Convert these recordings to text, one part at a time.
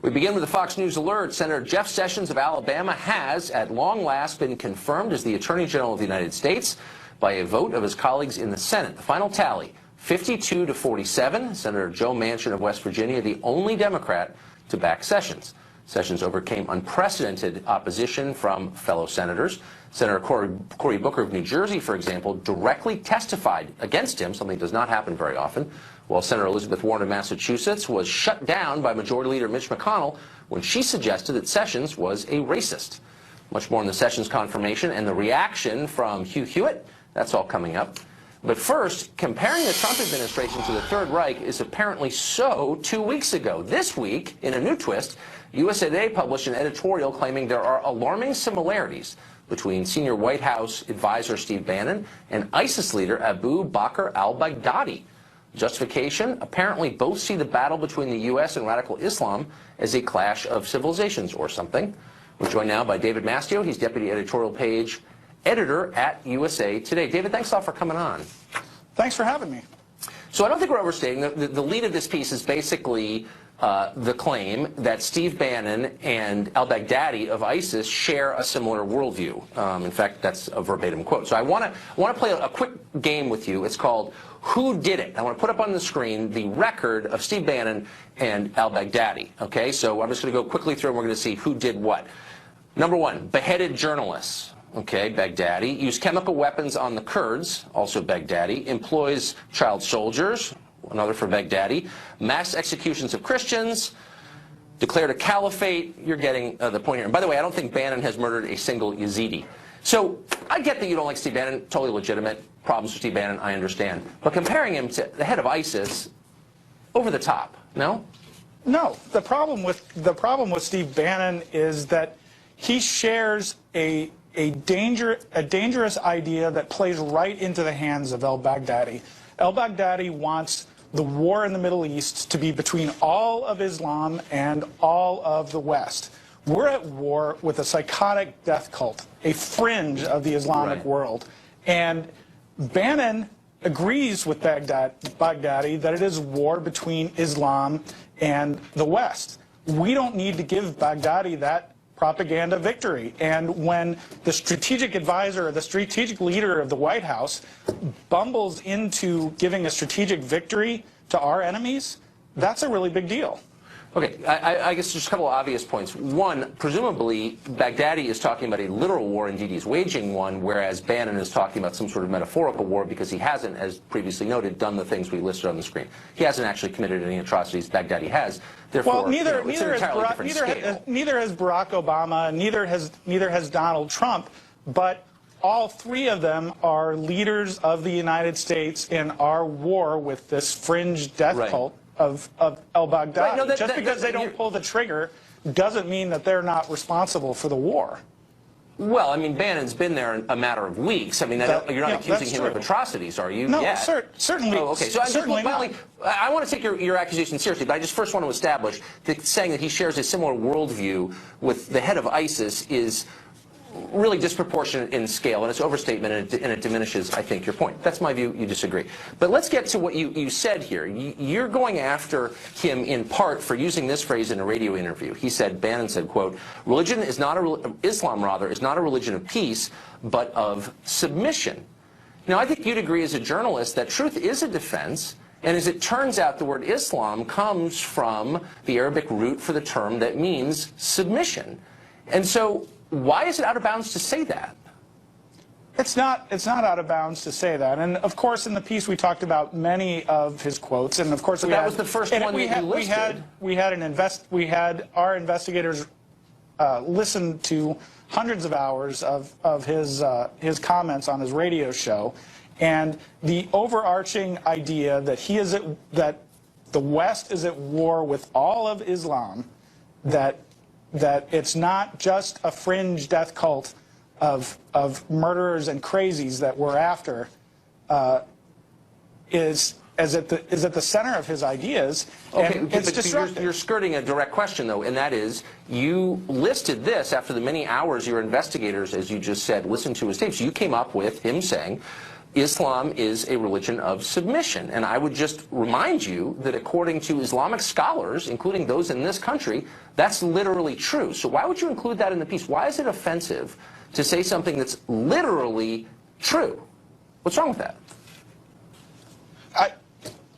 We begin with a Fox News alert. Senator Jeff Sessions of Alabama has, at long last, been confirmed as the Attorney General of the United States by a vote of his colleagues in the Senate. The final tally, 52 to 47. Senator Joe Manchin of West Virginia, the only Democrat to back Sessions. Sessions overcame unprecedented opposition from fellow senators. Senator Cory Booker of New Jersey, for example, directly testified against him, something that does not happen very often, while Senator Elizabeth Warren of Massachusetts was shut down by Majority Leader Mitch McConnell when she suggested that Sessions was a racist. Much more on the Sessions confirmation and the reaction from Hugh Hewitt. That's all coming up. But first, comparing the Trump administration to the Third Reich is apparently so 2 weeks ago. This week, in a new twist, USA Today published an editorial claiming there are alarming similarities between senior White House advisor Steve Bannon and ISIS leader Abu Bakr al-Baghdadi. Justification? Apparently both see the battle between the U.S. and radical Islam as a clash of civilizations or something. We're joined now by David Mastio. He's deputy editorial page editor at USA Today. David, thanks a lot for coming on. Thanks for having me. So I don't think we're overstating. The lead of this piece is basically the claim that Steve Bannon and al-Baghdadi of ISIS share a similar worldview. In fact, that's a verbatim quote. So I want to play a quick game with you. It's called Who Did It? I want to put up on the screen the record of Steve Bannon and al-Baghdadi. Okay, so I'm just going to go quickly through and we're going to see who did what. Number one, beheaded journalists. Okay, Baghdadi. Used chemical weapons on the Kurds, also Baghdadi. Employs child soldiers, another for Baghdadi. Mass executions of Christians. Declared a caliphate. You're getting the point here. And by the way, I don't think Bannon has murdered a single Yazidi. So I get that you don't like Steve Bannon. Totally legitimate. Problems with Steve Bannon, I understand. But comparing him to the head of ISIS, over the top, no? No. The problem with Steve Bannon is that he shares a dangerous idea that plays right into the hands of al-Baghdadi. Al-Baghdadi wants the war in the Middle East to be between all of Islam and all of the West. We're at war with a psychotic death cult, a fringe of the Islamic world. And Bannon agrees with Baghdadi that it is war between Islam and the West. We don't need to give Baghdadi that propaganda victory. And when the strategic advisor, the strategic leader of the White House bumbles into giving a strategic victory to our enemies, that's a really big deal. Okay, I guess just a couple of obvious points. One, presumably, Baghdadi is talking about a literal war, indeed he's waging one, whereas Bannon is talking about some sort of metaphorical war because he hasn't, as previously noted, done the things we listed on the screen. He hasn't actually committed any atrocities. Baghdadi has. Therefore, well, neither has Barack Obama, neither has Donald Trump, but all three of them are leaders of the United States in our war with this fringe death cult of al-Baghdadi. Right, no, just because they don't pull the trigger doesn't mean that they're not responsible for the war. Well, I mean, Bannon's been there in a matter of weeks. I mean, you're not accusing him of atrocities, are you? No, certainly. Oh, okay. So I want to take your accusation seriously, but I just first want to establish that saying that he shares a similar worldview with the head of ISIS is really disproportionate in scale, and it's overstatement, and it diminishes, I think, your point. That's my view. You disagree. But let's get to what you said here. You're going after him in part for using this phrase in a radio interview. He said, Bannon said, quote, Islam is not a religion of peace, but of submission. Now, I think you'd agree as a journalist that truth is a defense, and as it turns out, the word Islam comes from the Arabic root for the term that means submission. And so why is it out of bounds to say that? It's not out of bounds to say that. And of course, in the piece, we talked about many of his quotes. And of course, that was the first one that you listed. We had our investigators listen to hundreds of hours of his comments on his radio show, and the overarching idea that that the West is at war with all of Islam, that it's not just a fringe death cult of murderers and crazies that we're after, is at the center of his ideas. Okay, and it's disruptive. You're skirting a direct question, though, and that is, you listed this after the many hours your investigators, as you just said, listened to his tapes. You came up with him saying, Islam is a religion of submission. And I would just remind you that according to Islamic scholars, including those in this country, that's literally true. So why would you include that in the piece? Why is it offensive to say something that's literally true? What's wrong with that?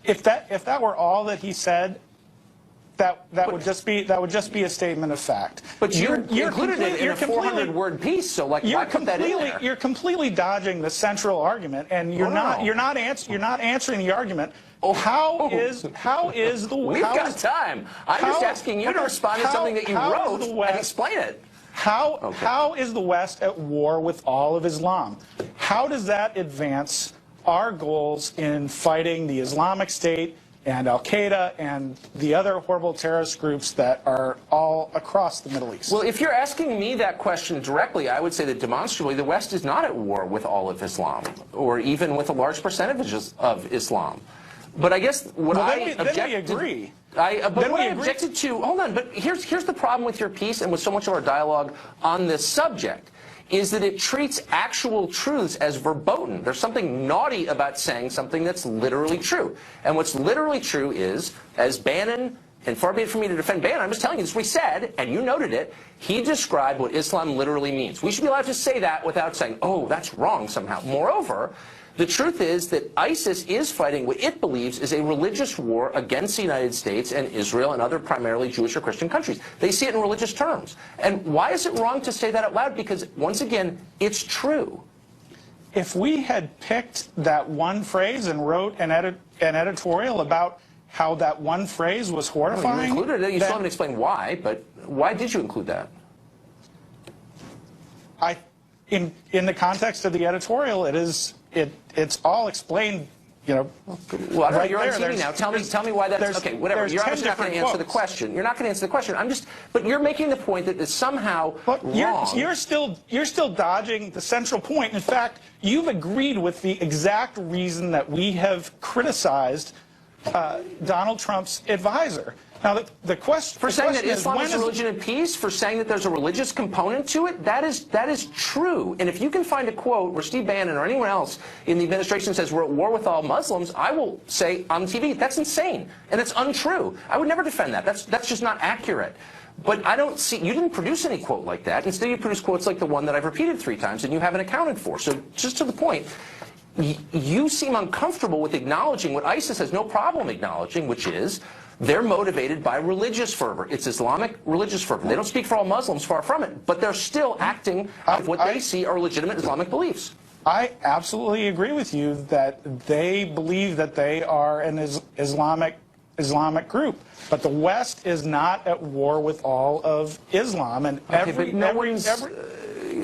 If that were all that he said, that would just be a statement of fact. But you're included it in a 400-word piece, so like why put that in there? You're completely dodging the central argument, and you're not answering the argument. How is the We've got time. I'm just asking you to respond to something that you wrote and explain it. How is the West at war with all of Islam? How does that advance our goals in fighting the Islamic State and Al-Qaeda and the other horrible terrorist groups that are all across the Middle East? Well, if you're asking me that question directly, I would say that demonstrably the West is not at war with all of Islam, or even with a large percentage of Islam. But I guess what objected to, hold on, but here's the problem with your piece and with so much of our dialogue on this subject, is that it treats actual truths as verboten. There's something naughty about saying something that's literally true. And what's literally true is, as Bannon, and far be it from me to defend Bannon, I'm just telling you this is what he said, and you noted it, he described what Islam literally means. We should be allowed to say that without saying, oh, that's wrong somehow. Moreover, the truth is that ISIS is fighting what it believes is a religious war against the United States and Israel and other primarily Jewish or Christian countries. They see it in religious terms. And why is it wrong to say that out loud? Because, once again, it's true. If we had picked that one phrase and wrote an editorial about how that one phrase was horrifying... Well, you included it. You still haven't explained why, but why did you include that? In the context of the editorial, it's all explained, you know. Well, right, you're on TV now. Tell me why that's okay. Whatever. You're obviously not going to answer the question. You're not going to answer the question. But you're making the point that it's somehow wrong. You're still dodging the central point. In fact, you've agreed with the exact reason that we have criticized Donald Trump's advisor. Now, the question for saying that Islam is a religion of peace, for saying that there's a religious component to it, that is true. And if you can find a quote where Steve Bannon or anyone else in the administration says we're at war with all Muslims, I will say on TV that's insane and it's untrue. I would never defend that. That's just not accurate. But I don't see, you didn't produce any quote like that. Instead, you produced quotes like the one that I've repeated 3 times and you haven't accounted for. So just to the point, you seem uncomfortable with acknowledging what ISIS has no problem acknowledging, which is they're motivated by religious fervor. It's Islamic religious fervor. They don't speak for all Muslims, far from it, but they're still acting out of what they see are legitimate Islamic beliefs. I absolutely agree with you that they believe that they are an Islamic group, but the West is not at war with all of Islam, and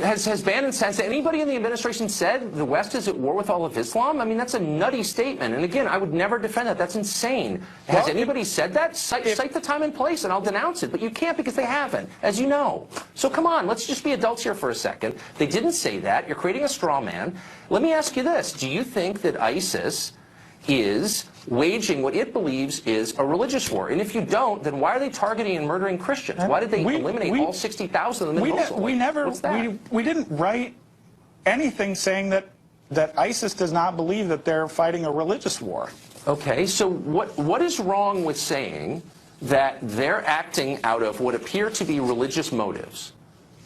Has Bannon said, has anybody in the administration said the West is at war with all of Islam? I mean, that's a nutty statement. And again, I would never defend that. That's insane. Has anybody said that? Cite the time and place, and I'll denounce it. But you can't because they haven't, as you know. So come on, let's just be adults here for a second. They didn't say that. You're creating a straw man. Let me ask you this. Do you think that ISIS is waging what it believes is a religious war? And if you don't, then why are they targeting and murdering Christians? Why did they eliminate all 60,000 of them in Mosul? We didn't write anything saying that ISIS does not believe that they're fighting a religious war. Okay, so what is wrong with saying that they're acting out of what appear to be religious motives?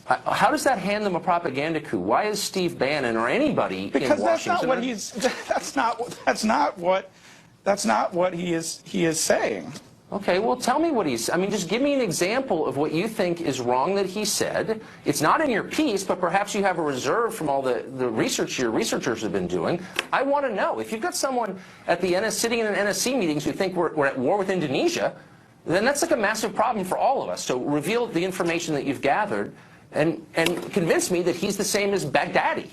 How does that hand them a propaganda coup? Why is Steve Bannon or anybody in Washington? That's not what he is saying. Okay, well, tell me what I mean, just give me an example of what you think is wrong that he said. It's not in your piece, but perhaps you have a reserve from all the research your researchers have been doing. I want to know. If you've got someone at the sitting in an NSC meetings who think we're at war with Indonesia, then that's like a massive problem for all of us. So reveal the information that you've gathered and convince me that he's the same as Baghdadi.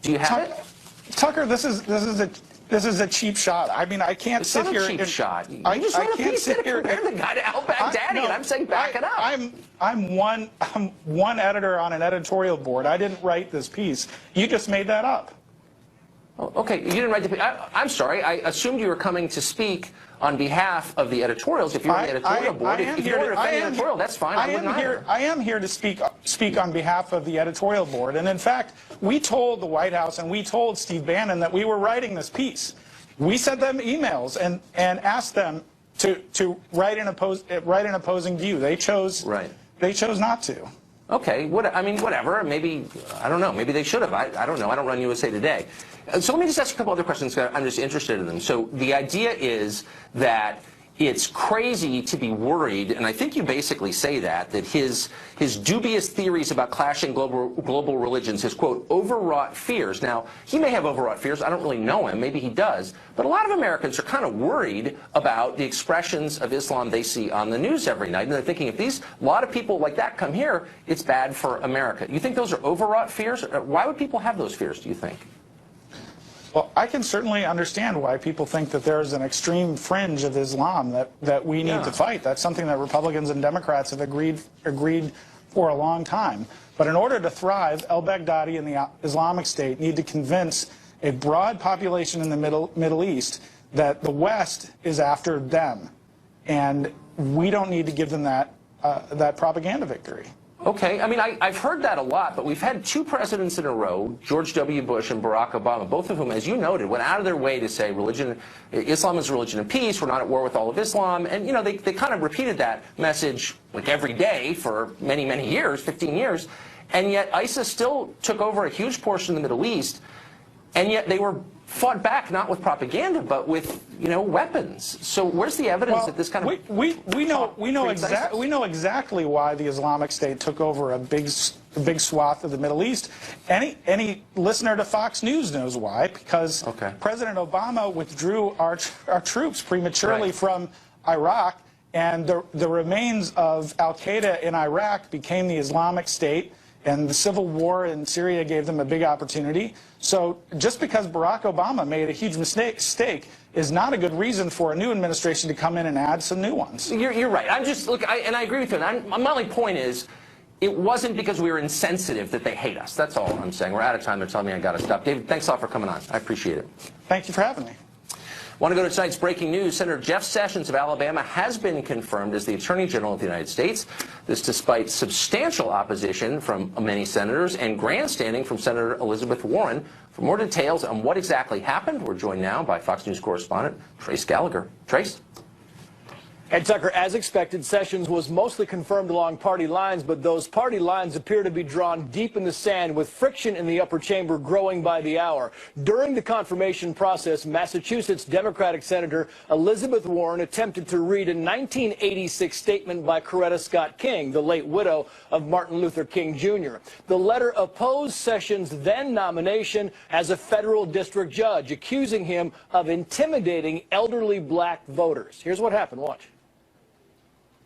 Do you have it? Tucker, this is a cheap shot. I mean, I can't sit here. It's not a cheap shot. You just wrote a piece that compared the guy to al-Baghdadi, and I'm saying back it up. I'm one editor on an editorial board. I didn't write this piece. You just made that up. Oh, okay, you didn't write the piece. I'm sorry. I assumed you were coming to speak on behalf of the editorials. If you're on the editorial board, if you want to defend the editorial, that's fine. I am here to speak on behalf of the editorial board. And in fact, we told the White House and we told Steve Bannon that we were writing this piece. We sent them emails and asked them to write an opposing view. They chose not to. Okay, I mean, whatever. Maybe, I don't know. Maybe they should have. I don't know. I don't run USA Today. So let me just ask a couple other questions. I'm just interested in them. So the idea is that it's crazy to be worried, and I think you basically say that his dubious theories about clashing global religions, his, quote, overwrought fears. Now, he may have overwrought fears. I don't really know him. Maybe he does. But a lot of Americans are kind of worried about the expressions of Islam they see on the news every night. And they're thinking, if a lot of people like that come here, it's bad for America. You think those are overwrought fears? Why would people have those fears, do you think? Well, I can certainly understand why people think that there's an extreme fringe of Islam that we need to fight. That's something that Republicans and Democrats have agreed for a long time. But in order to thrive, al-Baghdadi and the Islamic State need to convince a broad population in the Middle East that the West is after them. And we don't need to give them that propaganda victory. Okay, I mean, I've heard that a lot, but we've had two presidents in a row, George W. Bush and Barack Obama, both of whom, as you noted, went out of their way to say Islam is a religion of peace, we're not at war with all of Islam, and, you know, they kind of repeated that message like every day for many, many years, 15 years, and yet ISIS still took over a huge portion of the Middle East, and yet they were fought back not with propaganda but with, you know, weapons. So where's the evidence that this kind of we know exactly why the Islamic State took over a big swath of the Middle East. Any listener to Fox News knows why, because President Obama withdrew our troops prematurely from Iraq, and the remains of al-Qaeda in Iraq became the Islamic State. And the civil war in Syria gave them a big opportunity. So just because Barack Obama made a huge mistake is not a good reason for a new administration to come in and add some new ones. You're right. I'm just, look, and I agree with you. My only point is, it wasn't because we were insensitive that they hate us. That's all I'm saying. We're out of time. They're telling me I got to stop. David, thanks a lot for coming on. I appreciate it. Thank you for having me. Want to go to tonight's breaking news. Senator Jeff Sessions of Alabama has been confirmed as the Attorney General of the United States. This despite substantial opposition from many senators and grandstanding from Senator Elizabeth Warren. For more details on what exactly happened, we're joined now by Fox News correspondent Trace Gallagher. Trace? And Tucker, as expected, Sessions was mostly confirmed along party lines, but those party lines appear to be drawn deep in the sand, with friction in the upper chamber growing by the hour. During the confirmation process, Massachusetts Democratic Senator Elizabeth Warren attempted to read a 1986 statement by Coretta Scott King, the late widow of Martin Luther King Jr. The letter opposed Sessions' then nomination as a federal district judge, accusing him of intimidating elderly black voters. Here's what happened. Watch.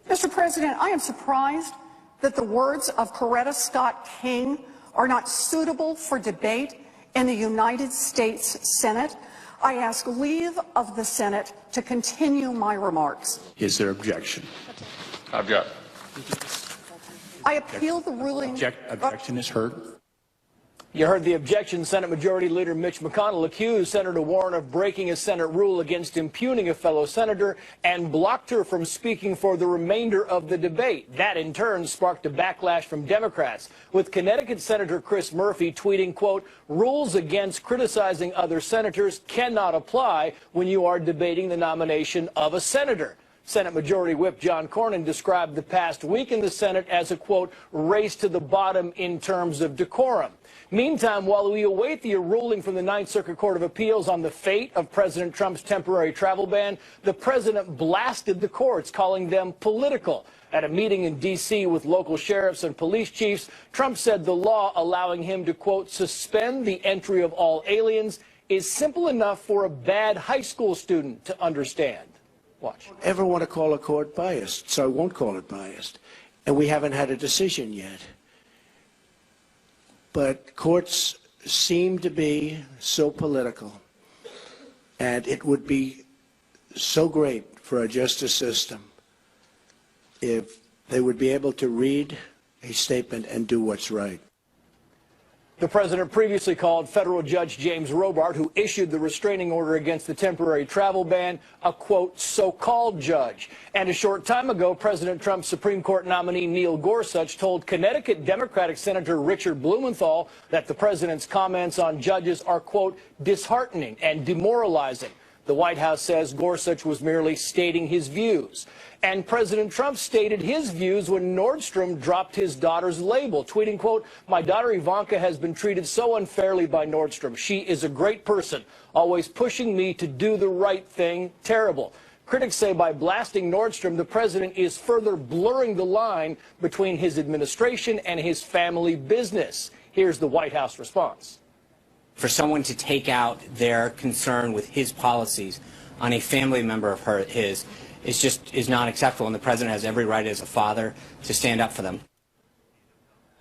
Mr. President, I am surprised that the words of Coretta Scott King are not suitable for debate in the United States Senate. I ask leave of the Senate to continue my remarks. Is there objection? Object. I appeal the ruling. Objection is heard. You heard the objection. Senate Majority Leader Mitch McConnell accused Senator Warren of breaking a Senate rule against impugning a fellow senator and blocked her from speaking for the remainder of the debate. That, in turn, sparked a backlash from Democrats, with Connecticut Senator Chris Murphy tweeting, quote, "Rules against criticizing other senators cannot apply when you are debating the nomination of a senator." Senate Majority Whip John Cornyn described the past week in the Senate as a, quote, race to the bottom in terms of decorum. Meantime, while we await the ruling from the Ninth Circuit Court of Appeals on the fate of President Trump's temporary travel ban, the president blasted the courts, calling them political. At a meeting in D.C. with local sheriffs and police chiefs, Trump said the law allowing him to, quote, suspend the entry of all aliens is simple enough for a bad high school student to understand. Watch. I don't ever want to call a court biased, so I won't call it biased. And we haven't had a decision yet. But courts seem to be so political, and it would be so great for our justice system if they would be able to read a statement and do what's right. The president previously called federal judge James Robart, who issued the restraining order against the temporary travel ban, a, quote, so-called judge. And a short time ago, President Trump's Supreme Court nominee Neil Gorsuch told Connecticut Democratic Senator Richard Blumenthal that the president's comments on judges are, quote, disheartening and demoralizing. The White House says Gorsuch was merely stating his views. And President Trump stated his views when Nordstrom dropped his daughter's label, tweeting, quote, my daughter Ivanka has been treated so unfairly by Nordstrom. She is a great person, always pushing me to do the right thing. Terrible. Critics say by blasting Nordstrom, the president is further blurring the line between his administration and his family business. Here's the White House response. For someone to take out their concern with his policies on a family member of his is not acceptable, and the president has every right as a father to stand up for them.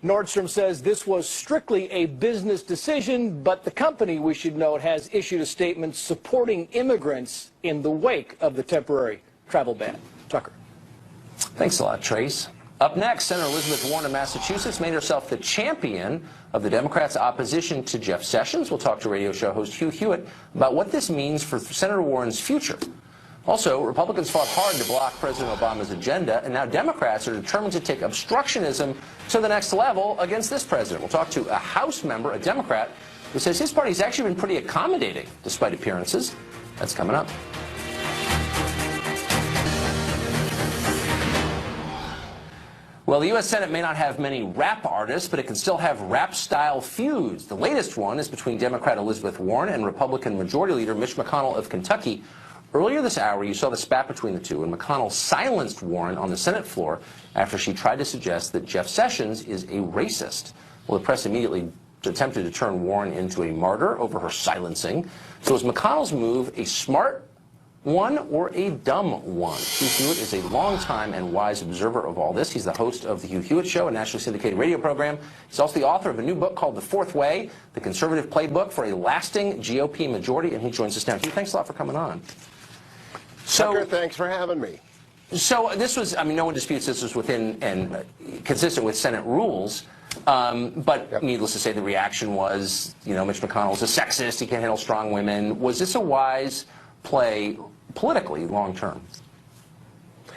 Nordstrom says this was strictly a business decision, but the company, we should note, has issued a statement supporting immigrants in the wake of the temporary travel ban. Tucker. Thanks a lot, Trace. Up next, Senator Elizabeth Warren of Massachusetts made herself the champion of the Democrats' opposition to Jeff Sessions. We'll talk to radio show host Hugh Hewitt about what this means for Senator Warren's future. Also, Republicans fought hard to block President Obama's agenda, and now Democrats are determined to take obstructionism to the next level against this president. We'll talk to a House member, a Democrat, who says his party's actually been pretty accommodating despite appearances. That's coming up. Well, the U.S. Senate may not have many rap artists, but it can still have rap-style feuds. The latest one is between Democrat Elizabeth Warren and Republican Majority Leader Mitch McConnell of Kentucky. Earlier this hour, you saw the spat between the two, and McConnell silenced Warren on the Senate floor after she tried to suggest that Jeff Sessions is a racist. Well, the press immediately attempted to turn Warren into a martyr over her silencing. So is McConnell's move a smart one or a dumb one? Hugh Hewitt is a longtime and wise observer of all this. He's the host of the Hugh Hewitt Show, a nationally syndicated radio program. He's also the author of a new book called The Fourth Way, the conservative playbook for a lasting GOP majority, and he joins us now. Hugh, thanks a lot for coming on. Tucker, thanks for having me. So this was, I mean, no one disputes this was within and consistent with Senate rules. But needless to say, the reaction was, you know, Mitch McConnell's a sexist. He can't handle strong women. Was this a wise play politically long term?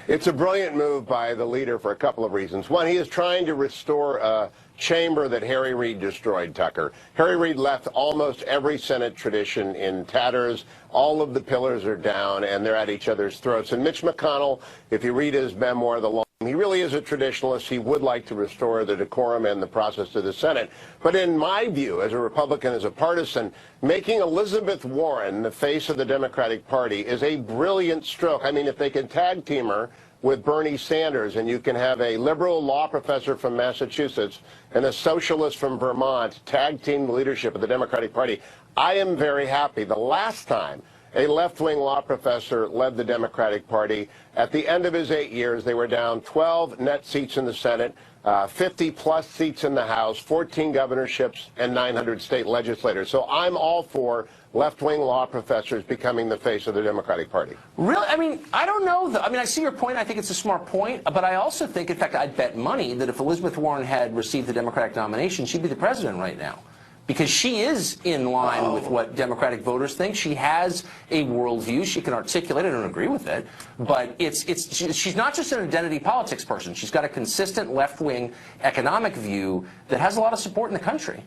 It's a brilliant move by the leader for a couple of reasons. One, he is trying to restore a chamber that Harry Reid destroyed, Tucker. Harry Reid left almost every Senate tradition in tatters. All of the pillars are down, and they're at each other's throats. And Mitch McConnell, if you read his memoir, The Law, he really is a traditionalist. He would like to restore the decorum and the process of the Senate. But in my view, as a Republican, as a partisan, making Elizabeth Warren the face of the Democratic Party is a brilliant stroke. I mean, if they can tag team her with Bernie Sanders, and you can have a liberal law professor from Massachusetts and a socialist from Vermont tag team the leadership of the Democratic Party, I am very happy. The last time a left-wing law professor led the Democratic Party, at the end of his 8 years, they were down 12 net seats in the Senate, 50-plus seats in the House, 14 governorships, and 900 state legislators. So I'm all for left-wing law professors becoming the face of the Democratic Party. Really? I mean, I don't know. I mean, I see your point. I think it's a smart point. But I also think, in fact, I'd bet money that if Elizabeth Warren had received the Democratic nomination, she'd be the president right now. Because she is in line with what Democratic voters think. She has a worldview. She can articulate it. I don't agree with it. But she's not just an identity politics person. She's got a consistent left-wing economic view that has a lot of support in the country.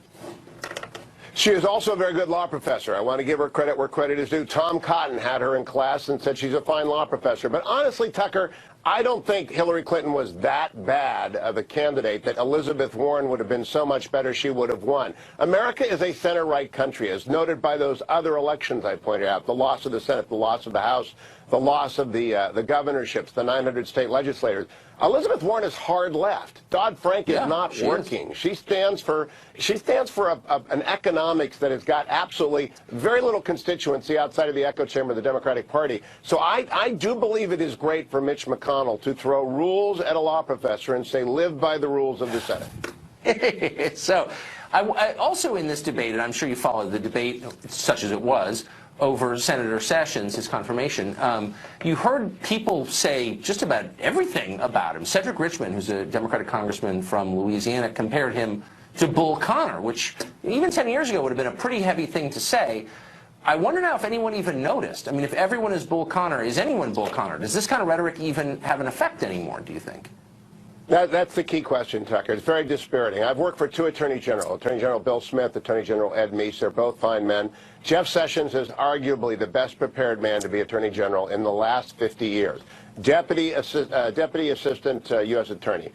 She is also a very good law professor. I want to give her credit where credit is due. Tom Cotton had her in class and said she's a fine law professor. But honestly, Tucker, I don't think Hillary Clinton was that bad of a candidate that Elizabeth Warren would have been so much better she would have won. America is a center-right country, as noted by those other elections I pointed out, the loss of the Senate, the loss of the House, the loss of the governorships, the 900 state legislators. Elizabeth Warren is hard left. Dodd-Frank is not working. She stands for an economics that has got absolutely very little constituency outside of the echo chamber of the Democratic Party. So I do believe it is great for Mitch McConnell to throw rules at a law professor and say, live by the rules of the Senate. So I also in this debate, and I'm sure you followed the debate such as it was, over Senator Sessions, his confirmation, you heard people say just about everything about him. Cedric Richmond, who's a Democratic congressman from Louisiana, compared him to Bull Connor, which even 10 years ago would have been a pretty heavy thing to say. I wonder now if anyone even noticed. I mean, if everyone is Bull Connor, is anyone Bull Connor? Does this kind of rhetoric even have an effect anymore, do you think? That's the key question, Tucker. It's very dispiriting. I've worked for two Attorney Generals, Attorney General Bill Smith, Attorney General Ed Meese. They're both fine men. Jeff Sessions is arguably the best prepared man to be Attorney General in the last 50 years. Deputy Assistant U.S. Attorney,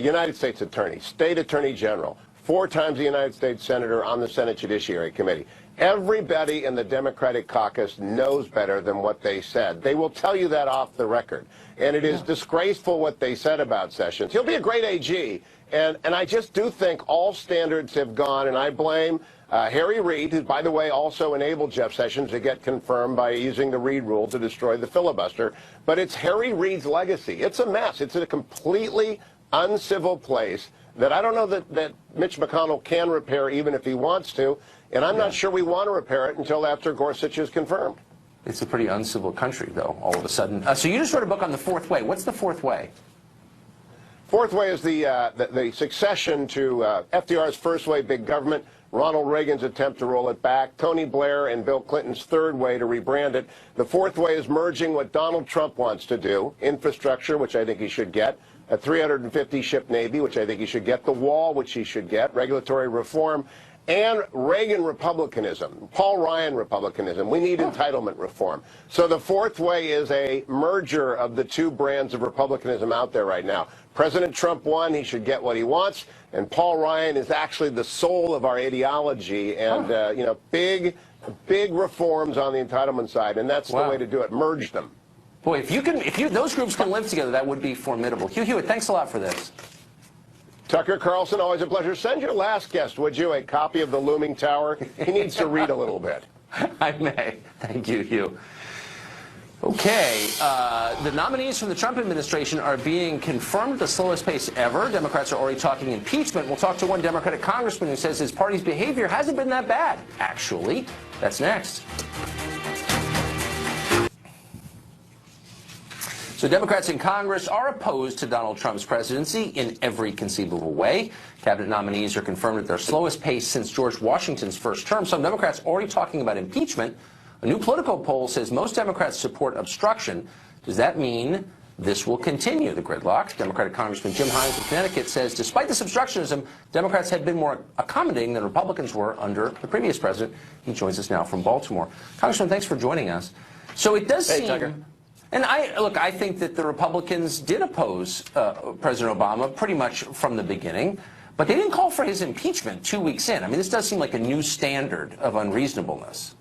United States Attorney, State Attorney General, 4 times the United States Senator on the Senate Judiciary Committee. Everybody in the Democratic caucus knows better than what they said. They will tell you that off the record. And it is disgraceful what they said about Sessions. He'll be a great AG. And I just do think all standards have gone, and I blame Harry Reid, who, by the way, also enabled Jeff Sessions to get confirmed by using the Reid rule to destroy the filibuster. But it's Harry Reid's legacy. It's a mess. It's a completely uncivil place that I don't know that Mitch McConnell can repair even if he wants to. And I'm not sure we want to repair it until after Gorsuch is confirmed. It's a pretty uncivil country, though, all of a sudden. So you just wrote a book on the fourth way. What's the fourth way? Fourth way is the succession to FDR's first way, big government, Ronald Reagan's attempt to roll it back, Tony Blair and Bill Clinton's third way to rebrand it. The fourth way is merging what Donald Trump wants to do, infrastructure, which I think he should get, a 350-ship Navy, which I think he should get, the wall, which he should get, regulatory reform, and Reagan republicanism, Paul Ryan republicanism. We need entitlement reform. So the fourth way is a merger of the two brands of republicanism out there right now. President Trump won. He should get what he wants. And Paul Ryan is actually the soul of our ideology and, you know, big reforms on the entitlement side. And that's the way to do it. Merge them. Boy, if those groups can live together, that would be formidable. Hugh Hewitt, thanks a lot for this. Tucker Carlson, always a pleasure. Send your last guest, would you, a copy of The Looming Tower? He needs to read a little bit. I may. Thank you, Hugh. Okay, the nominees from the Trump administration are being confirmed at the slowest pace ever. Democrats are already talking impeachment. We'll talk to one Democratic congressman who says his party's behavior hasn't been that bad, actually. That's next. So Democrats in Congress are opposed to Donald Trump's presidency in every conceivable way. Cabinet nominees are confirmed at their slowest pace since George Washington's first term. Some Democrats already talking about impeachment. A new political poll says most Democrats support obstruction. Does that mean this will continue, the gridlock? Democratic Congressman Jim Hines of Connecticut says despite this obstructionism, Democrats had been more accommodating than Republicans were under the previous president. He joins us now from Baltimore. Congressman, thanks for joining us. So it does seem... Tucker. And I think that the Republicans did oppose President Obama pretty much from the beginning, but they didn't call for his impeachment 2 weeks in. I mean, this does seem like a new standard of unreasonableness.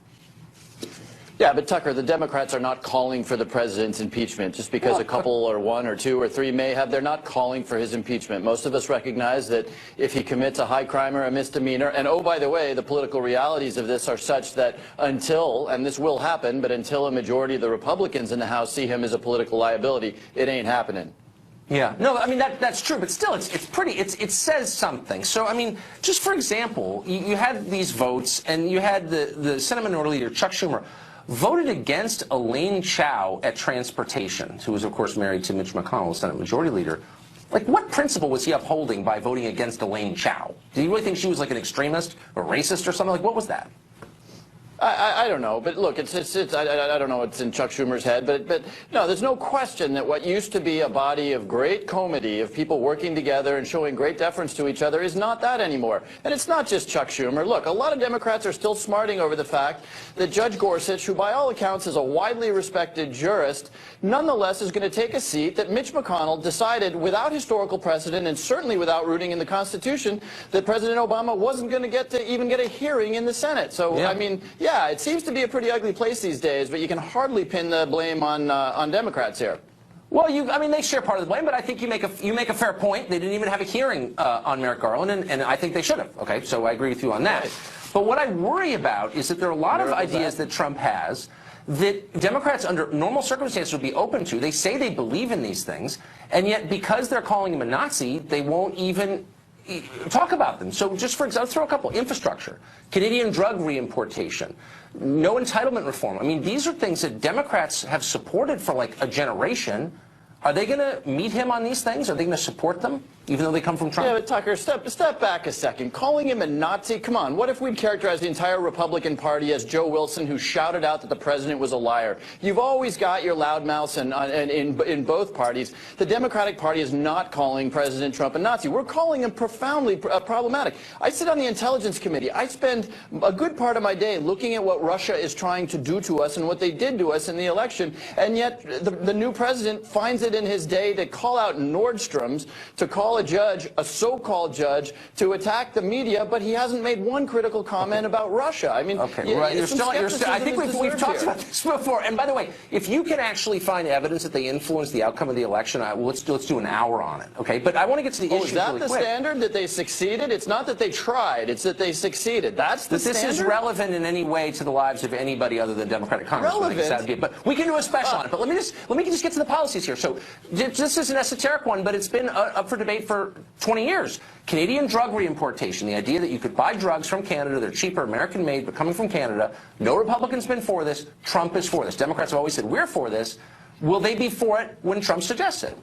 Yeah, but Tucker, the Democrats are not calling for the president's impeachment just because a couple or one or two or three may have. They're not calling for his impeachment. Most of us recognize that if he commits a high crime or a misdemeanor, and oh, by the way, the political realities of this are such that until, and this will happen, but until a majority of the Republicans in the House see him as a political liability, it ain't happening. Yeah, no, I mean, that's true, but still, it says something. So, I mean, just for example, you had these votes, and you had the Senate Minority Leader, Chuck Schumer, voted against Elaine Chao at transportation, who was, of course, married to Mitch McConnell, Senate Majority Leader. Like, what principle was he upholding by voting against Elaine Chao? Did he really think she was like an extremist or racist or something? Like, what was that? I don't know, but look, I don't know what's in Chuck Schumer's head, but no, there's no question that what used to be a body of great comity, of people working together and showing great deference to each other, is not that anymore. And it's not just Chuck Schumer. Look, a lot of Democrats are still smarting over the fact that Judge Gorsuch, who by all accounts is a widely respected jurist, nonetheless is going to take a seat that Mitch McConnell decided without historical precedent and certainly without rooting in the Constitution that President Obama wasn't going to even get a hearing in the Senate. So, yeah. I mean, yeah, it seems to be a pretty ugly place these days, but you can hardly pin the blame on Democrats here. Well, I mean, they share part of the blame, but I think you make a fair point. They didn't even have a hearing on Merrick Garland, and I think they should have. Okay, so I agree with you on that. Right. But what I worry about is that there are a lot of ideas that Trump has that Democrats under normal circumstances would be open to. They say they believe in these things, and yet because they're calling him a Nazi, they won't even talk about them. So just for example, throw a couple: infrastructure, Canadian drug reimportation, no entitlement reform. I mean, these are things that Democrats have supported for like a generation. Are they going to meet him on these things? Are they going to support them? even though they come from Trump. Yeah, but Tucker, step back a second. Calling him a Nazi? Come on, what if we'd characterize the entire Republican Party as Joe Wilson, who shouted out that the president was a liar? You've always got your loudmouths in both parties. The Democratic Party is not calling President Trump a Nazi. We're calling him profoundly problematic. I sit on the Intelligence Committee. I spend a good part of my day looking at what Russia is trying to do to us and what they did to us in the election, and yet the new president finds it in his day to call out Nordstrom's, to call a judge, a so-called judge, to attack the media, but he hasn't made one critical comment about Russia. I mean, right. I think we've talked about this before. And by the way, if you can actually find evidence that they influenced the outcome of the election, let's do an hour on it, okay? But I want to get to the issue. Is that really the quick. standard, that they succeeded? It's not that they tried; it's that they succeeded. That's the standard. This is relevant in any way to the lives of anybody other than Democratic congressmen. Relevant. But we can do a special on it. But let me just get to the policies here. So this is an esoteric one, but it's been up for debate for 20 years. Canadian drug reimportation, the idea that you could buy drugs from Canada, they're cheaper, American-made, but coming from Canada. No Republican's been for this. Trump is for this. Democrats have always said, we're for this. Will they be for it when Trump suggests it?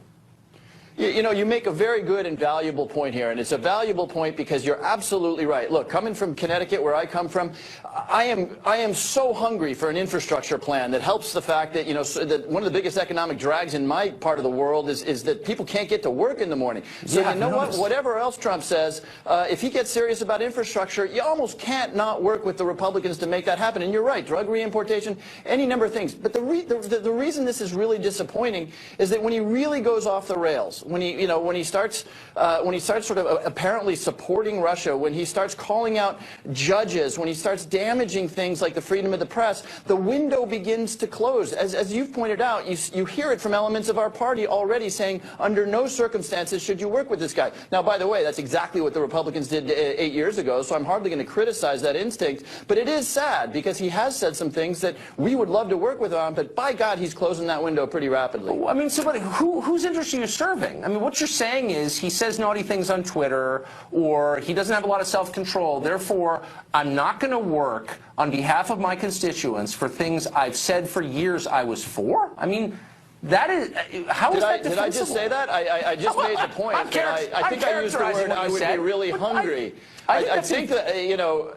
You know, you make a very good and valuable point here, and it's a valuable point because you're absolutely right. Look, coming from Connecticut, where I come from, I am so hungry for an infrastructure plan that helps the fact that, you know, that one of the biggest economic drags in my part of the world is that people can't get to work in the morning. So you know what? Whatever else Trump says, if he gets serious about infrastructure, you almost can't not work with the Republicans to make that happen. And you're right, drug reimportation, any number of things. But the reason this is really disappointing is that when he really goes off the rails, when he starts sort of apparently supporting Russia, when he starts calling out judges, when he starts damaging things like the freedom of the press, the window begins to close. As you've pointed out, you hear it from elements of our party already saying, under no circumstances should you work with this guy. Now, by the way, that's exactly what the Republicans did 8 years ago, so I'm hardly going to criticize that instinct. But it is sad because he has said some things that we would love to work with on, but by God, he's closing that window pretty rapidly. I mean, so whose interest are you serving? I mean, what you're saying is he says naughty things on Twitter, or he doesn't have a lot of self-control. Therefore, I'm not going to work on behalf of my constituents for things I've said for years I was for? I mean, that is, how is that defensible? Did I just say that? I just made the point. I think I used the word I would be really hungry. I think that, you know,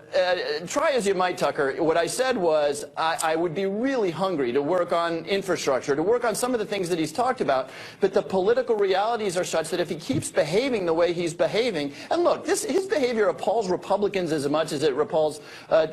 try as you might, Tucker, what I said was I would be really hungry to work on infrastructure, to work on some of the things that he's talked about, but the political realities are such that if he keeps behaving the way he's behaving, and look, his behavior appalls Republicans as much as it repulls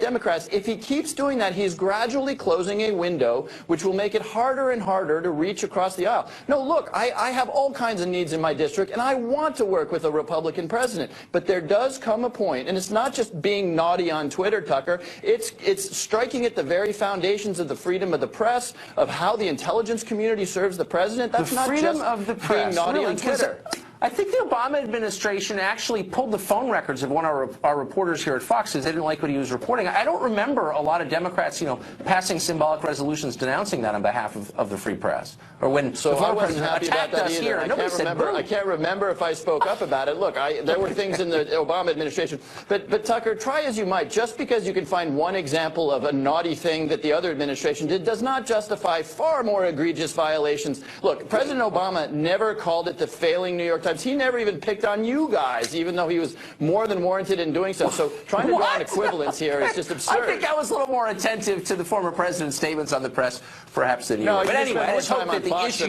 Democrats. If he keeps doing that, he's gradually closing a window which will make it harder and harder to reach across the aisle. No, look, I have all kinds of needs in my district, and I want to work with a Republican president, but there does come a point, and it's not just being naughty on Twitter, Tucker, it's striking at the very foundations of the freedom of the press, of how the intelligence community serves the president. That's not just being naughty on Twitter. I think the Obama administration actually pulled the phone records of one of our reporters here at Fox because they didn't like what he was reporting. I don't remember a lot of Democrats, you know, passing symbolic resolutions denouncing that on behalf of the free press. Or when the I wasn't happy about that either. Here, I can't remember if I spoke up about it. Look, there were things in the Obama administration. But Tucker, try as you might, just because you can find one example of a naughty thing that the other administration did does not justify far more egregious violations. Look, President Obama never called it the failing New York Times. He never even picked on you guys, even though he was more than warranted in doing so. So trying to draw an equivalence here is just absurd. I think I was a little more attentive to the former president's statements on the press, perhaps, than you were. But anyway, I just hope that the issues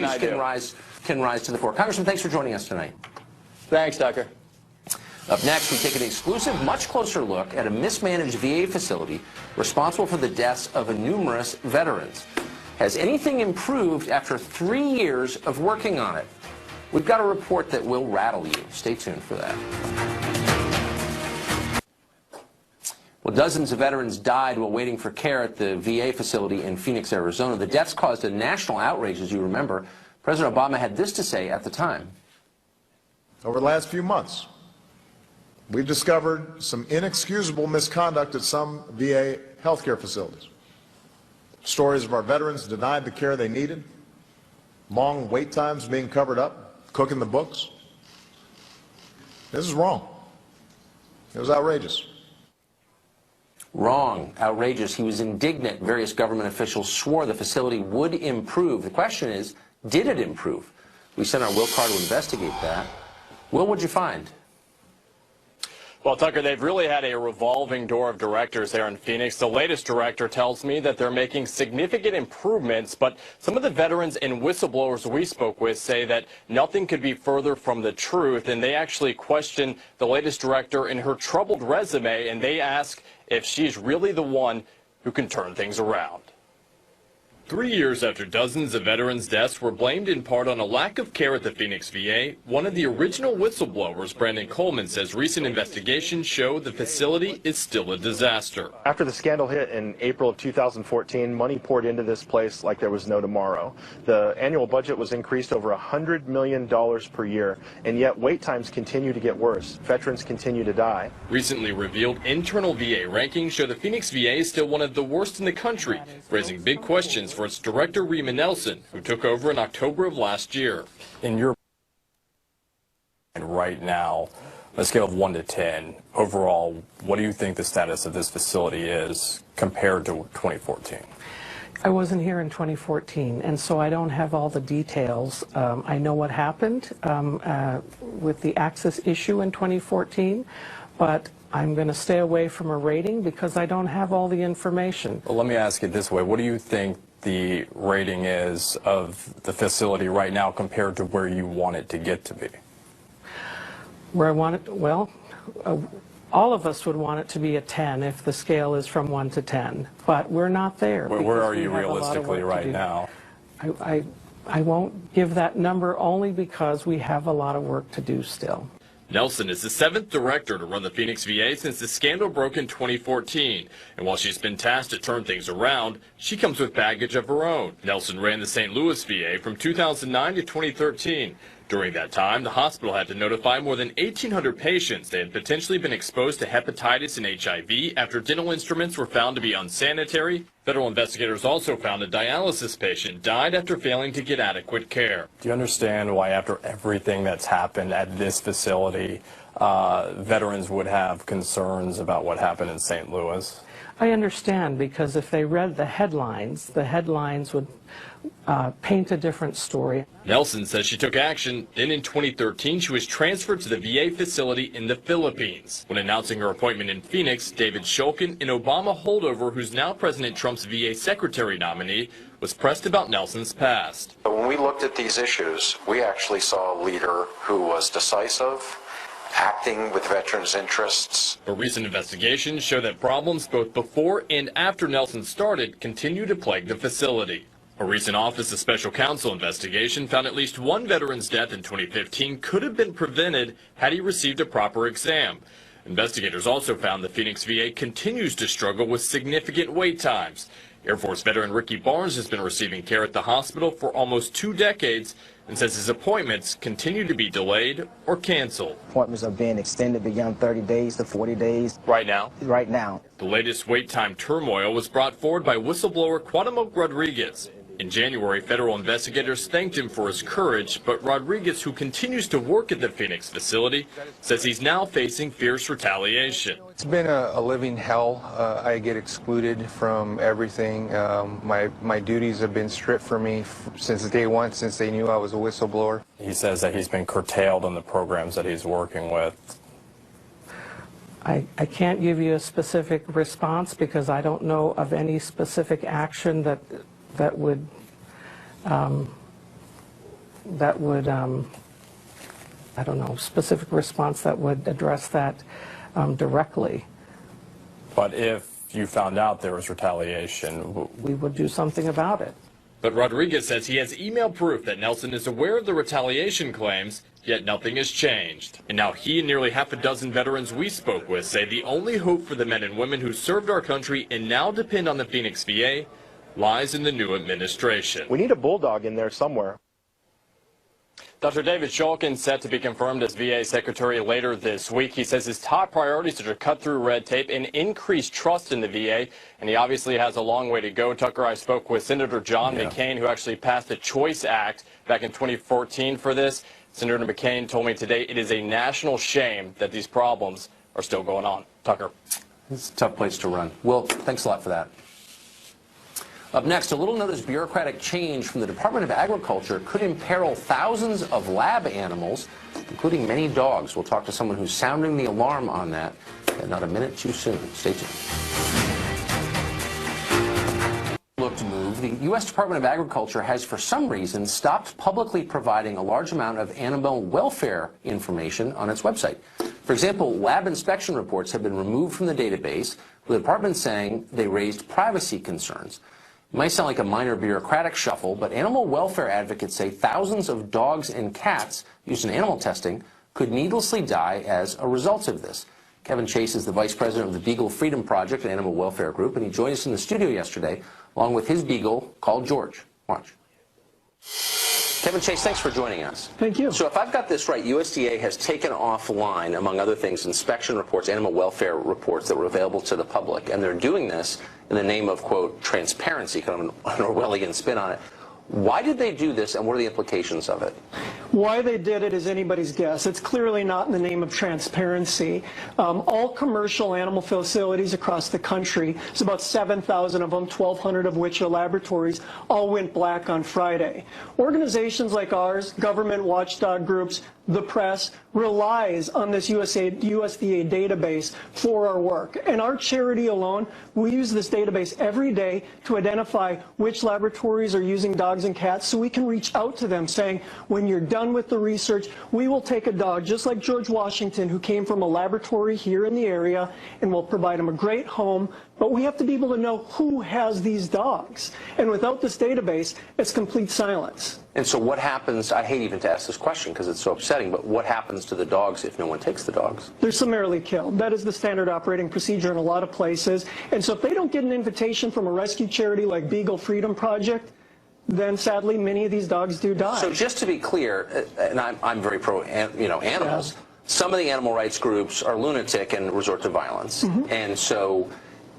can rise to the fore. Congressman, thanks for joining us tonight. Thanks, Tucker. Up next, we take an exclusive, much closer look at a mismanaged VA facility responsible for the deaths of numerous veterans. Has anything improved after 3 years of working on it? We've got a report that will rattle you. Stay tuned for that. Well, dozens of veterans died while waiting for care at the VA facility in Phoenix, Arizona. The deaths caused a national outrage, as you remember. President Obama had this to say at the time. Over the last few months, we've discovered some inexcusable misconduct at some VA healthcare facilities. Stories of our veterans denied the care they needed, long wait times being covered up, cooking the books. This is wrong. It was outrageous. Wrong, outrageous. He was indignant. Various government officials swore the facility would improve. The question is, did it improve? We sent our Will Carr to investigate that. Will, what'd you find? Well, Tucker, they've really had a revolving door of directors there in Phoenix. The latest director tells me that they're making significant improvements, but some of the veterans and whistleblowers we spoke with say that nothing could be further from the truth, and they actually question the latest director and her troubled resume, and they ask if she's really the one who can turn things around. 3 years after dozens of veterans' deaths were blamed in part on a lack of care at the Phoenix VA, one of the original whistleblowers, Brandon Coleman, says recent investigations show the facility is still a disaster. After the scandal hit in April of 2014, money poured into this place like there was no tomorrow. The annual budget was increased over $100 million per year, and yet wait times continue to get worse. Veterans continue to die. Recently revealed internal VA rankings show the Phoenix VA is still one of the worst in the country, raising big questions for its director, Rima Nelson, who took over in October of last year. In your right now, on a scale of 1 to 10, overall, what do you think the status of this facility is compared to 2014? I wasn't here in 2014, and so I don't have all the details. I know what happened with the access issue in 2014, but I'm going to stay away from a rating because I don't have all the information. Well, let me ask it this way. What do you think the rating is of the facility right now compared to where you want it to get to be? Where I want it, well, all of us would want it to be a 10 if the scale is from 1 to 10, but we're not there. Where are you realistically right now? I won't give that number only because we have a lot of work to do still. Nelson is the 7th director to run the Phoenix VA since the scandal broke in 2014. And while she's been tasked to turn things around, she comes with baggage of her own. Nelson ran the St. Louis VA from 2009 to 2013. During that time, the hospital had to notify more than 1,800 patients they had potentially been exposed to hepatitis and HIV after dental instruments were found to be unsanitary. Federal investigators also found a dialysis patient died after failing to get adequate care. Do you understand why after everything that's happened at this facility, veterans would have concerns about what happened in St. Louis? I understand, because if they read the headlines would paint a different story. Nelson says she took action. Then in 2013, she was transferred to the VA facility in the Philippines. When announcing her appointment in Phoenix, David Shulkin, an Obama holdover who's now President Trump's VA secretary nominee, was pressed about Nelson's past. When we looked at these issues, we actually saw a leader who was decisive, acting with veterans' interests. But recent investigations show that problems both before and after Nelson started continue to plague the facility. A recent Office of Special Counsel investigation found at least one veteran's death in 2015 could have been prevented had he received a proper exam. Investigators also found the Phoenix VA continues to struggle with significant wait times. Air Force veteran Ricky Barnes has been receiving care at the hospital for almost 2 decades and says his appointments continue to be delayed or canceled. Appointments are being extended beyond 30 days to 40 days. Right now? Right now. The latest wait time turmoil was brought forward by whistleblower Cuauhtemoc Rodriguez. In January, federal investigators thanked him for his courage, but Rodriguez, who continues to work at the Phoenix facility, says he's now facing fierce retaliation. It's been a living hell. I get excluded from everything. My duties have been stripped from me since day one, since they knew I was a whistleblower. He says that he's been curtailed in the programs that he's working with. I can't give you a specific response because I don't know of any specific action that would I don't know, specific response that would address that directly. But if you found out there was retaliation, we would do something about it. But Rodriguez says he has email proof that Nelson is aware of the retaliation claims, yet nothing has changed. And now he and nearly half a dozen veterans we spoke with say the only hope for the men and women who served our country and now depend on the Phoenix VA lies in the new administration. We need a bulldog in there somewhere. Dr. David Shulkin set to be confirmed as VA Secretary later this week. He says his top priorities are to cut through red tape and increase trust in the VA, and he obviously has a long way to go. Tucker, I spoke with Senator John McCain, who actually passed the CHOICE Act back in 2014 for this. Senator McCain told me today it is a national shame that these problems are still going on. Tucker. It's a tough place to run. Will, thanks a lot for that. Up next, a little-noticed bureaucratic change from the Department of Agriculture could imperil thousands of lab animals, including many dogs. We'll talk to someone who's sounding the alarm on that, and not a minute too soon. Stay tuned. To move, the U.S. Department of Agriculture has, for some reason, stopped publicly providing a large amount of animal welfare information on its website. For example, lab inspection reports have been removed from the database, with the department saying they raised privacy concerns. It might sound like a minor bureaucratic shuffle, but animal welfare advocates say thousands of dogs and cats used in animal testing could needlessly die as a result of this. Kevin Chase is the vice president of the Beagle Freedom Project, an animal welfare group, and he joined us in the studio yesterday, along with his beagle called George. Watch. Kevin Chase, thanks for joining us. Thank you. So if I've got this right, USDA has taken offline, among other things, inspection reports, animal welfare reports that were available to the public, and they're doing this in the name of, quote, transparency, kind of an Orwellian spin on it. Why did they do this, and what are the implications of it? Why they did it is anybody's guess. It's clearly not in the name of transparency. All commercial animal facilities across the country, it's about 7,000 of them, 1,200 of which are laboratories, all went black on Friday. Organizations like ours, government watchdog groups, the press, relies on this USDA database for our work. And our charity alone, we use this database every day to identify which laboratories are using dogs and cats so we can reach out to them saying, when you're done with the research, we will take a dog just like George Washington, who came from a laboratory here in the area, and we'll provide him a great home. But we have to be able to know who has these dogs. And without this database, it's complete silence. And so what happens, I hate even to ask this question because it's so upsetting, but what happens to the dogs if no one takes the dogs? They're summarily killed. That is the standard operating procedure in a lot of places. And so if they don't get an invitation from a rescue charity like Beagle Freedom Project, then sadly many of these dogs do die. So just to be clear, and I'm very pro animals, yeah. Some of the animal rights groups are lunatic and resort to violence. Mm-hmm. And so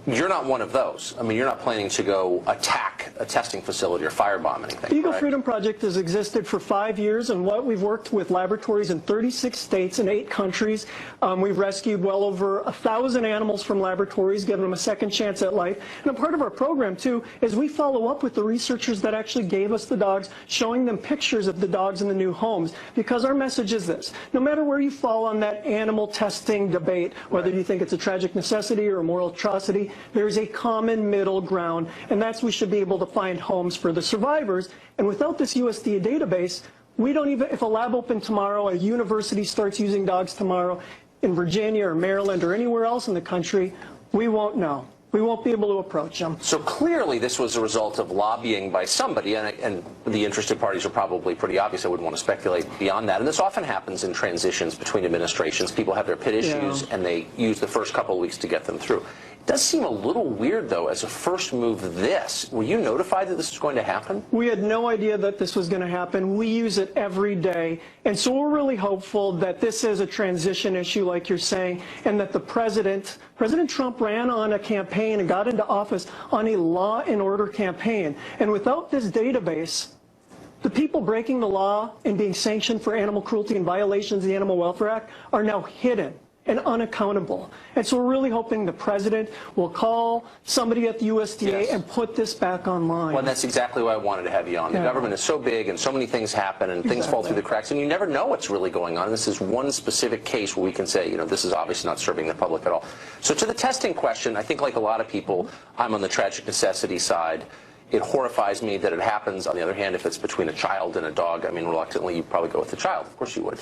you're not one of those. I mean, you're not planning to go attack a testing facility or firebomb anything. Beagle Freedom Project has existed for 5 years, and we've worked with laboratories in 36 states and 8 countries. We've rescued well over 1,000 animals from laboratories, given them a second chance at life. And a part of our program, too, is we follow up with the researchers that actually gave us the dogs, showing them pictures of the dogs in the new homes. Because our message is this: no matter where you fall on that animal testing debate, whether you think it's a tragic necessity or a moral atrocity, there's a common middle ground, and that's we should be able to find homes for the survivors. And without this USDA database, we don't even, if a lab opened tomorrow, a university starts using dogs tomorrow in Virginia or Maryland or anywhere else in the country, we won't know. We won't be able to approach them. So clearly this was a result of lobbying by somebody, and the interested parties are probably pretty obvious. I wouldn't want to speculate beyond that. And this often happens in transitions between administrations. People have their pit issues, and they use the first couple of weeks to get them through. It does seem a little weird, though, as a first move this. Were you notified that this was going to happen? We had no idea that this was going to happen. We use it every day. And so we're really hopeful that this is a transition issue, like you're saying, and that the President Trump ran on a campaign and got into office on a law and order campaign. And without this database, the people breaking the law and being sanctioned for animal cruelty and violations of the Animal Welfare Act are now hidden and unaccountable. And so we're really hoping the President will call somebody at the USDA and put this back online. Well, and that's exactly why I wanted to have you on. The government is so big and so many things happen and things fall through the cracks, and you never know what's really going on. And this is one specific case where we can say, this is obviously not serving the public at all. So to the testing question, I think like a lot of people, I'm on the tragic necessity side. It horrifies me that it happens. On the other hand, if it's between a child and a dog, I mean, reluctantly, you'd probably go with the child. Of course you would.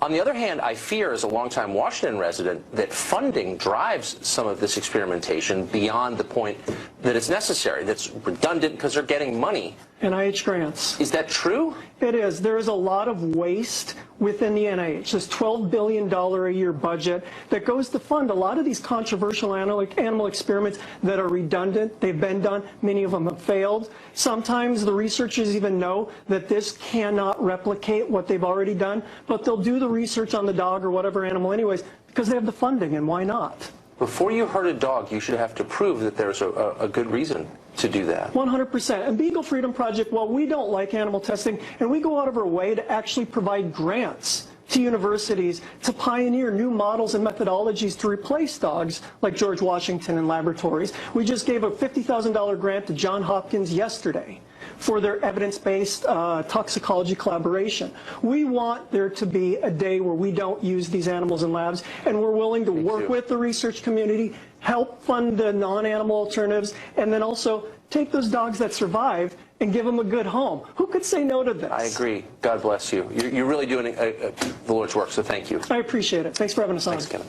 On the other hand, I fear, as a longtime Washington resident, that funding drives some of this experimentation beyond the point that it's necessary, that's redundant because they're getting money. NIH grants. Is that true? It is. There is a lot of waste within the NIH, this $12 billion a year budget that goes to fund a lot of these controversial animal experiments that are redundant. They've been done. Many of them have failed. Sometimes the researchers even know that this cannot replicate what they've already done, but they'll do the research on the dog or whatever animal anyways because they have the funding, and why not? Before you hurt a dog, you should have to prove that there's a good reason to do that. 100%. And Beagle Freedom Project, while we don't like animal testing, and we go out of our way to actually provide grants to universities to pioneer new models and methodologies to replace dogs like George Washington in laboratories. We just gave a $50,000 grant to Johns Hopkins yesterday for their evidence-based toxicology collaboration. We want there to be a day where we don't use these animals in labs, and we're willing to work with the research community, help fund the non-animal alternatives, and then also take those dogs that survived and give them a good home. Who could say no to this? I agree. God bless you. You're really doing the Lord's work, so thank you. I appreciate it. Thanks for having us on. Thanks, Kevin.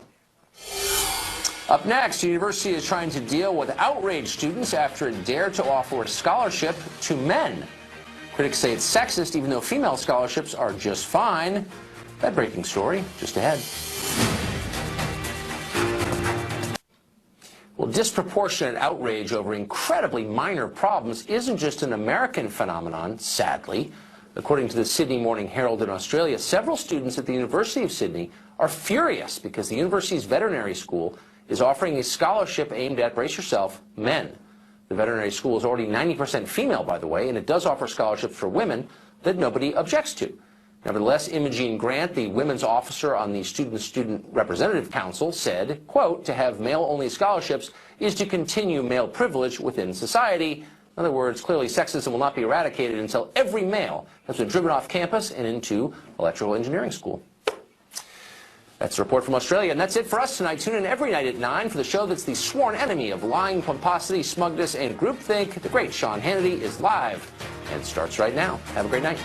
Up next, the university is trying to deal with outraged students after it dared to offer a scholarship to men. Critics say it's sexist, even though female scholarships are just fine. That breaking story just ahead. Well, disproportionate outrage over incredibly minor problems isn't just an American phenomenon, sadly. According to the Sydney Morning Herald in Australia, several students at the University of Sydney are furious because the university's veterinary school is offering a scholarship aimed at, brace yourself, men. The veterinary school is already 90% female, by the way, and it does offer scholarships for women that nobody objects to. Nevertheless, Imogene Grant, the women's officer on the Student Representative Council, said, quote, to have male-only scholarships is to continue male privilege within society. In other words, clearly sexism will not be eradicated until every male has been driven off campus and into electrical engineering school. That's a report from Australia, and that's it for us tonight. Tune in every night at 9 for the show that's the sworn enemy of lying, pomposity, smugness, and groupthink. The great Sean Hannity is live and starts right now. Have a great night.